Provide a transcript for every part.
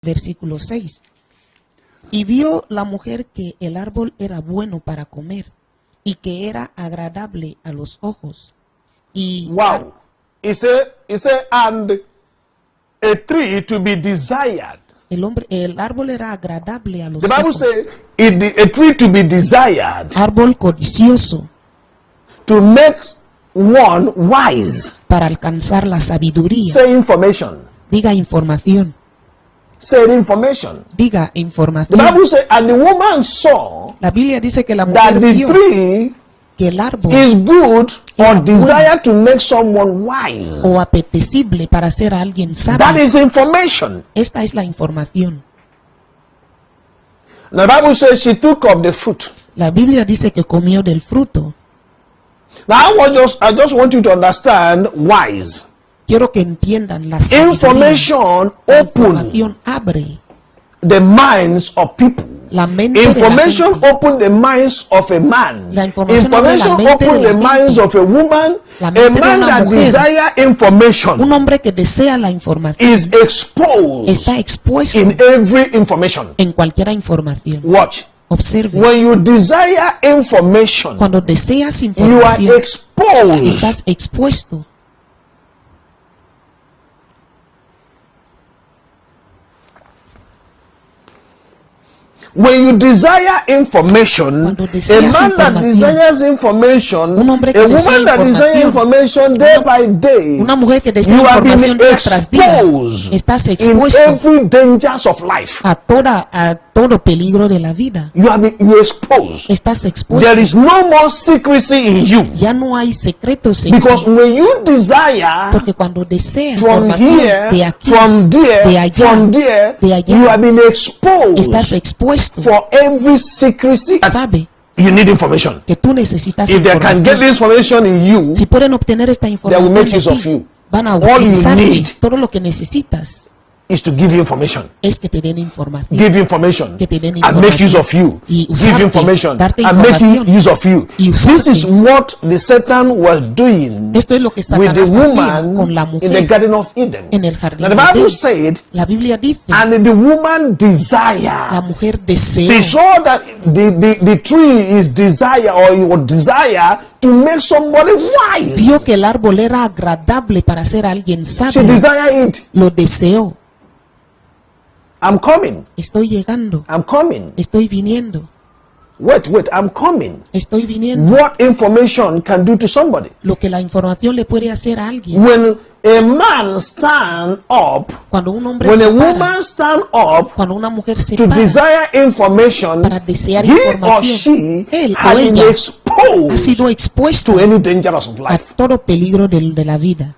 Versículo 6. Y vio la mujer que el árbol era bueno para comer y que era agradable a los ojos. Y Wow. It said, and a tree to be desired. el árbol era agradable a los The Bible ojos. says, a tree to be desired, Árbol codicioso to make one wise. para alcanzar la sabiduría. Say information. Diga información. Say information. Diga The información. Bible says, and the woman saw La Biblia dice que la that mujer the vio tree que el árbol is good era or desire to make someone wise. o apetecible para hacer a alguien That sabio. is information. Esta es la información. The Bible says she took of the fruit. La Biblia dice que comió del fruto. Now I just want you to understand wise. Quiero que entiendan la sabiduría. Information La open información abre the minds of people. la mente de la Information gente. open the minds of a man. La información abre la mente open de the la minds gente. of a woman. La A mente de man una that mujer. desire information Un hombre que desea la información is exposed está expuesto in every information. en cualquier información. Watch. Observe. When you desire information, Cuando deseas you are información, exposed. estás expuesto. When you desire information, Cuando a deseas man that información, desires information, un hombre que a desea woman that desires information day by day, Una mujer que desea you have been información día tras día, exposed estás in expuesto every dangers of life. a todo peligro de la vida. You have been exposed. Estás expuesto. There is no more secrecy in you. Ya no hay secretos en Because ti. when you desire Porque cuando deseas from información here, de aquí, from there, de allá, from there, de allá, you have been exposed estás expuesto. for every secrecy. Sabe You need information. que tú necesitas If they can get información. this information in you, Si pueden obtener esta they will información make de use of ti, you. van a All you utilizarte. need Todo lo que necesitas is to give you information. es que te den información. Give you information Que te den and make use información. of you. Y Give usarte, you information darte and make información. use of you. Y This usarte. is what the Satan was doing Esto es lo que with the Satanás hacía con la woman in the mujer Garden of Eden. en el jardín Now the de Bible Edén. said, La Biblia dice, and the woman la desired. mujer They deseó. saw that the tree is desire or desire to make somebody wise. Vio que el árbol era agradable para ser alguien She sabio. desired it. Lo deseó. I'm coming. Estoy llegando. I'm coming. Estoy viniendo. Wait, I'm coming. Estoy viniendo. What information can do to somebody? Lo que la información le puede hacer a alguien. When a man stand up, Cuando un hombre when se a para, woman stand up cuando una mujer se to para desire information, para desear he or información, she él o has been ella ha exposed sido expuesto to any dangers of a life. todo peligro de la vida.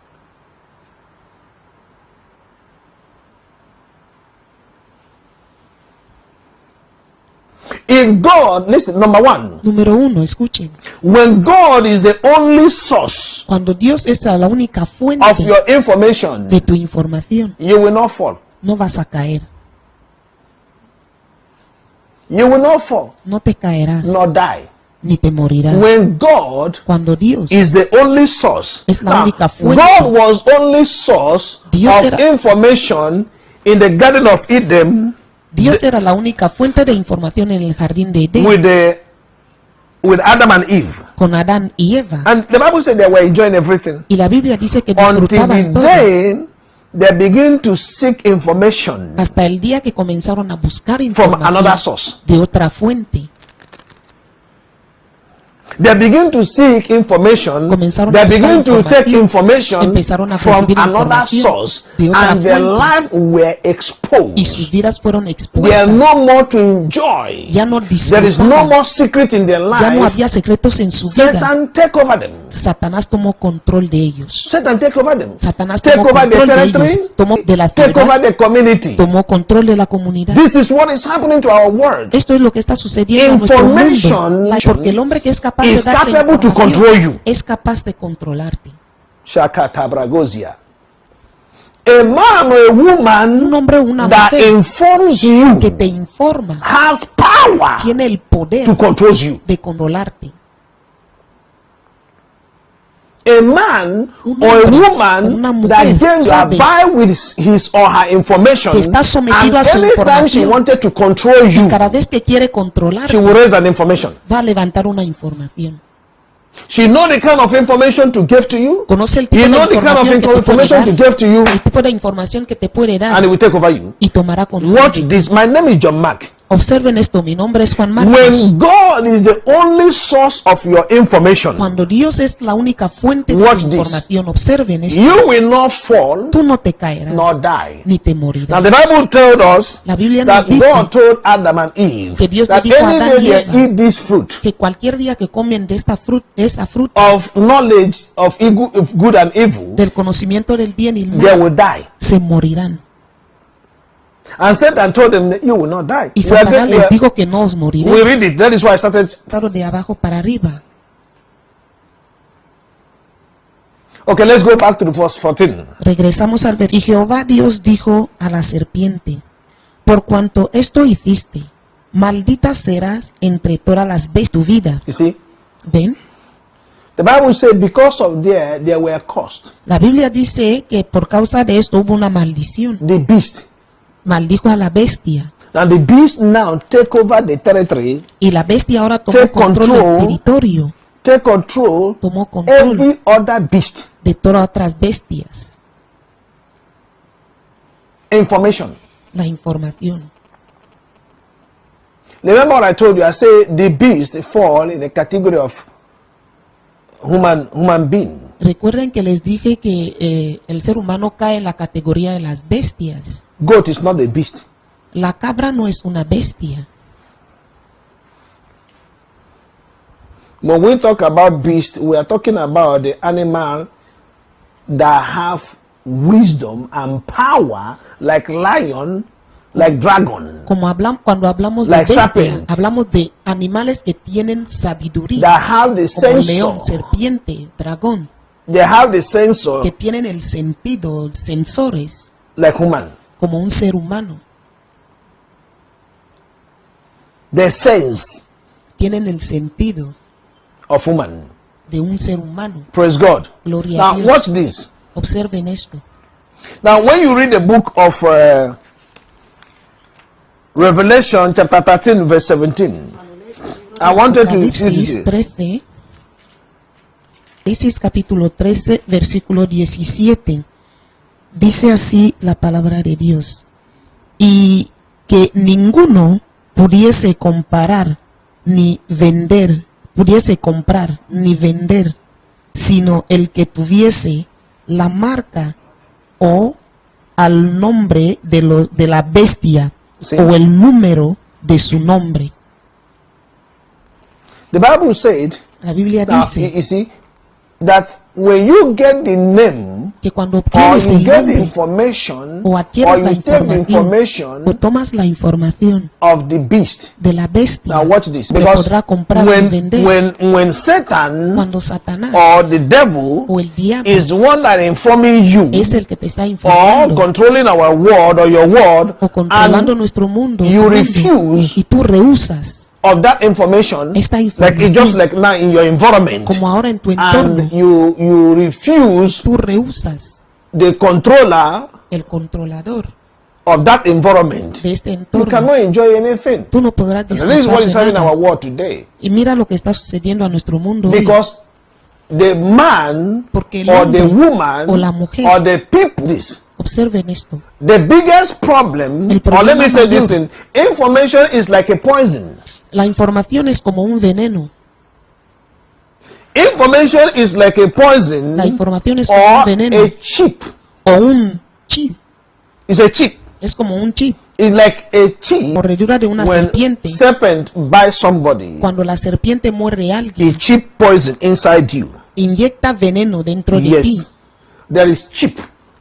If God, listen, number one, Número 1, escuchen. when God is the only source Cuando Dios es la única fuente of your information, de tu información, you will not fall. no vas a caer. You will not fall, No te caerás, nor die. ni te morirás. When God Cuando Dios is the only source. Es la Now, única fuente. God was only source Dios of era- information in the Garden of Eden Dios era la única fuente de información en el jardín de Edén with Adam and Eve. con Adán y Eva. And the Bible said they were enjoying everything. Y la Biblia dice que Until the disfrutaban todo day they begin to seek information hasta el día que comenzaron a buscar from another información source. de otra fuente. They begin to seek information. Comenzaron They a buscar begin to take information Empezaron a from recibir another información source, de otra and their fuente. life were Y sus exposed. vidas fueron They are expuestas. no more to enjoy. Ya no There is no disfrutaban. more secret in their Ya no life. había secretos en su vida. Satan take over them. Satanás tomó control de ellos. Satan take over them. Satanás Take tomó over the control de territory. ellos. Tomó de la Take over ciudad. the community. Tomó control de la comunidad. This is what is happening to our world. Esto es lo que está sucediendo en nuestro Information mundo. Porque el hombre que es capaz de is darte capable to control información you. es capaz de controlarte. Shakatabragozia. A man or a Un woman hombre o una that mujer informs you que te informa has power tiene el poder to control you. de controlarte. A man Un or a hombre, woman una mujer, that gave sabe by with his or her information, que está sometido and a su anytime she información. wanted to control you, Cada vez que quiere controlar, she will raise an information. va a levantar una información. She know the kind of information to give to you. Conoce el tipo You de know the kind of información que te puede information dar, to give to you, el tipo de información que te puede and dar it will take over you. y tomará control. Watch this. My name is John Mark. Observen esto, mi nombre es Juan Marcos. When God is the only source of your information, Cuando Dios es la única fuente de Watch tu this. información, observen esto, you will not fall tú no te caerás nor die. ni te Now morirás. the Bible told us La Biblia nos that dice God told Adam and Eve que Dios le that dijo a any Adán day y they Eva eat this fruit que cualquier día que comen de esa fruta of knowledge of good and evil, del conocimiento del bien y el they mal, will die. se morirán. And Satan told them that you will not die. Y We are Satanás going- les dijo que no os we moriréis. read it. That is why I started. Claro, de abajo para arriba. Okay, let's go back to the verse 14. Regresamos al ver. Y Jehová Dios dijo a la serpiente: por cuanto esto hiciste, maldita serás entre todas las bestias de tu vida. You see, ¿Ven? the Bible says because of they were cursed. La Biblia dice que por causa de esto hubo una maldición. The beast. Maldijo a la bestia. And the beast now take over the territory, Y la bestia ahora tomó Take control control. del territorio. take control Tomó control every other beast. de todas otras bestias. Information. La información. Remember what I told you? I say the beast fall in the category of human being. Recuerden que les dije que el ser humano cae en la categoría de las bestias. Goat is not a beast. La cabra no es una bestia. When we talk about beast, we are talking about the animal that have wisdom and power like lion, like dragon, Cuando hablamos de Like bestia, serpent. hablamos de animales que tienen sabiduría, that have the como león, sensor. serpiente, dragón, They have the sensor que tienen el sentido, sensores, like human. como un ser humano. The sense Tienen el sentido of human. de un ser humano. Praise God. Gloria a Now Dios. watch this. Observen esto. Now when you read the book of Revelation chapter 13 verse 17, I wanted to read Apocalipsis it. 13, Apocalipsis capítulo 13, versículo 17. Dice así la palabra de Dios: y que ninguno pudiese comprar ni vender, sino el que tuviese la marca o al nombre de la bestia Sí. o el número de su nombre. The Bible said, La Biblia now dice you see, that when you get the name que cuando or obtienes you el get the nombre information o or adquieres la you take the información o information tomas la información of the beast. de la bestia, Now watch this, se because podrá comprar y vender. when Satan Cuando Satanás or the devil o el diablo is the one that informing you es el que te está or informando controlling our world or your world, o controlando and nuestro mundo, you tu mundo, refuse y tú rehusas of that information, esta like información, it just like now in your environment, como ahora en tu entorno, and you refuse tú rehusas the controller el controlador of that environment, de este you entorno, cannot enjoy anything. tú no podrás And this is disfrutar what is de happening in nada. our world today. Y mira lo que está sucediendo a nuestro mundo hoy, Because the man porque el or the hombre woman o la mujer, or the people, this, observen esto, the biggest problem, El or let me problema say this mayor. thing, information is like a poison. la información es como un veneno, Information is like a poison la información es como un or veneno a chip. o un chip, It's a chip. es como un chip, It's like a chip. mordedura de una When serpiente. serpent bites somebody, Cuando la serpiente muerde a the alguien, chip poison inside you. inyecta veneno dentro de Yes, ti. there is chip.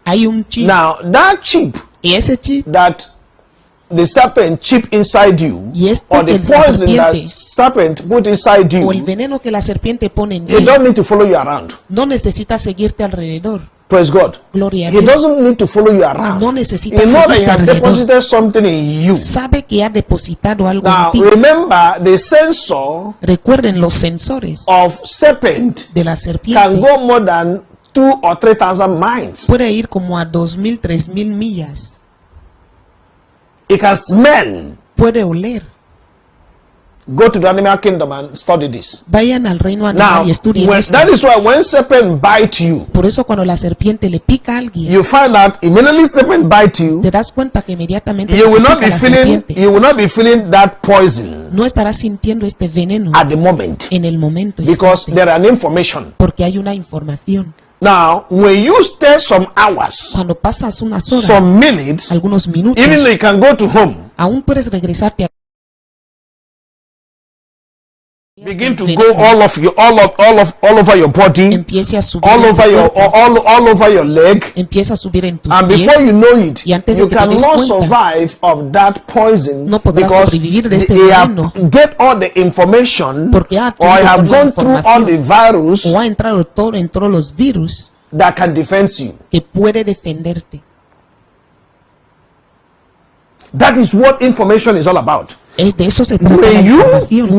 Hay un chip, Now that chip y ese chip that the serpent chip inside you, y este or the que la poison that serpiente serpent put inside o el you, veneno que la serpiente pone en they ti don't need to follow you around. no necesita seguirte alrededor. Praise God. Gloria a He Dios. doesn't need to follow you around. No necesita He knows that he seguirte has alrededor. deposited something in you. Sabe que ha depositado algo Now, en ti. remember, the sensor Recuerden, los sensores of serpent de la can serpiente go more than 2,000 or 3,000 miles. puede ir como a 2,000, 3,000 millas. It can smell. Puede oler. Go to the animal kingdom and study this. Vayan al reino animal Now, y estudien esto. that is why when serpent bite you, Por eso cuando la serpiente le pica a alguien, you find out immediately serpent bite you, te das cuenta que inmediatamente you te will not pica be la feeling serpiente, that poison no estarás sintiendo este veneno at the moment, en el momento because instante, there are an information. porque hay una información. Now, when you stay some hours, Cuando pasas unas horas, some minutes, algunos minutos, even though you can go to home, aún puedes regresarte a begin to go all over your body, empiece a subir all en tu over your cuerpo, all over your leg, empieza a subir en tus and pies, before you know it, y antes de you que te des cannot cuenta, survive of that poison, no podrás because sobrevivir de este they have veneno, get all the information, porque ha or adquirido have toda la gone through all the información, virus o ha entrado todo en todos los virus that can defend you. que puede defenderte. That is what information is all about. De eso se trata la When información.